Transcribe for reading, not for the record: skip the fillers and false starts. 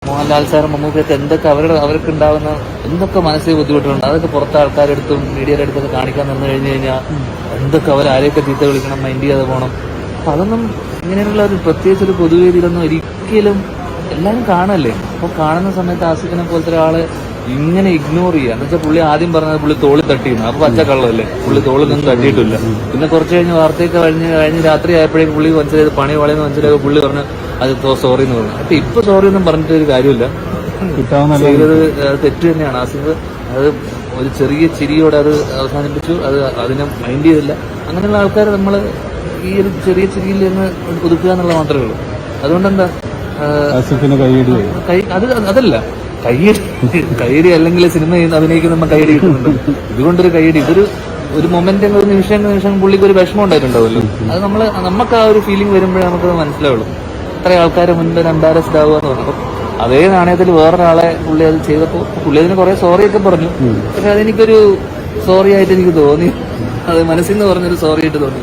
മോഹൻലാൽ സാറും മമ്മൂക്കൊക്കെ എന്തൊക്കെ അവർക്ക് ഉണ്ടാകുന്ന എന്തൊക്കെ മനസ്സിൽ ബുദ്ധിമുട്ടുണ്ട്, അതൊക്കെ പുറത്തെ ആൾക്കാരെടുത്തും മീഡിയയുടെ അടുത്തൊക്കെ കാണിക്കാൻ നിന്ന് കഴിഞ്ഞു കഴിഞ്ഞാൽ എന്തൊക്കെ ആരെയൊക്കെ ചീത്ത വിളിക്കണം, മൈൻഡ് ചെയ്യാതെ പോകണം. അപ്പൊ അതൊന്നും ഇങ്ങനെയുള്ള ഒരു പ്രത്യേകിച്ച് ഒരു പൊതുവേദിയിലൊന്നും ഒരിക്കലും എല്ലാവരും കാണല്ലേ. അപ്പൊ കാണുന്ന സമയത്ത് ആസിഫിനെ പോലത്തെ ഒരാള് ഇങ്ങനെ ഇഗ്നോർ ചെയ്യുക എന്ന് വെച്ചാൽ പുള്ളി ആദ്യം പറഞ്ഞത് പുള്ളി തോളിൽ തട്ടിയിരുന്നു. അപ്പൊ പച്ചക്കള്ളല്ലേ, പുള്ളി തോളിൽ നിന്നും തട്ടിയിട്ടില്ല. പിന്നെ കുറച്ച് കഴിഞ്ഞ് വാർത്തയൊക്കെ കഴിഞ്ഞ് രാത്രി ആയപ്പോഴേക്കും പുള്ളി മനസ്സിലായത് പണി വളയെന്ന് മനസ്സിലായപ്പോൾ പുള്ളി പറഞ്ഞു അത് സോറി എന്ന് പറഞ്ഞു. അപ്പൊ ഇപ്പൊ സോറി ഒന്നും പറഞ്ഞിട്ട് ഒരു കാര്യമില്ല. ചെയ്തത് തെറ്റ് തന്നെയാണ്. ആസിഫ് അത് ഒരു ചെറിയ ചിരിയോടെ അത് അവസാനിപ്പിച്ചു. അതിനെ മൈൻഡ് ചെയ്തില്ല. അങ്ങനെയുള്ള ആൾക്കാർ നമ്മൾ ഈ ഒരു ചെറിയ ചിരിയിൽ നിന്ന് ഒതുക്കുക എന്നുള്ളത് മാത്രമേ ഉള്ളൂ. അതുകൊണ്ടെന്താ അതല്ല കൈയടി അല്ലെങ്കിൽ സിനിമ അഭിനയിക്കുന്ന നമ്മൾ കൈയടി കിട്ടുന്നുണ്ട്. ഇതുകൊണ്ടൊരു കൈയടി ഒരു മൊമെന്റ് ഒരു നിമിഷം പുള്ളിക്ക് ഒരു വിഷമം ഉണ്ടായിട്ടുണ്ടാവുമല്ലോ. അത് നമുക്ക് ആ ഒരു ഫീലിംഗ് വരുമ്പോഴേ നമുക്കത് മനസ്സിലാവുള്ളൂ. ഇത്ര ആൾക്കാരെ മുൻപ് എംബാരസ്ഡ് ആവുക എന്ന് പറഞ്ഞു. അതേ നാണയത്തിൽ വേറൊരാളെ പുള്ളി അത് ചെയ്തപ്പോൾ പുള്ളി അതിന് കുറെ സോറിയൊക്കെ പറഞ്ഞു. പക്ഷെ അതെനിക്കൊരു സോറി ആയിട്ട് എനിക്ക് തോന്നി. അത് മനസ്സിൽ നിന്ന് പറഞ്ഞൊരു സോറി ആയിട്ട് തോന്നി.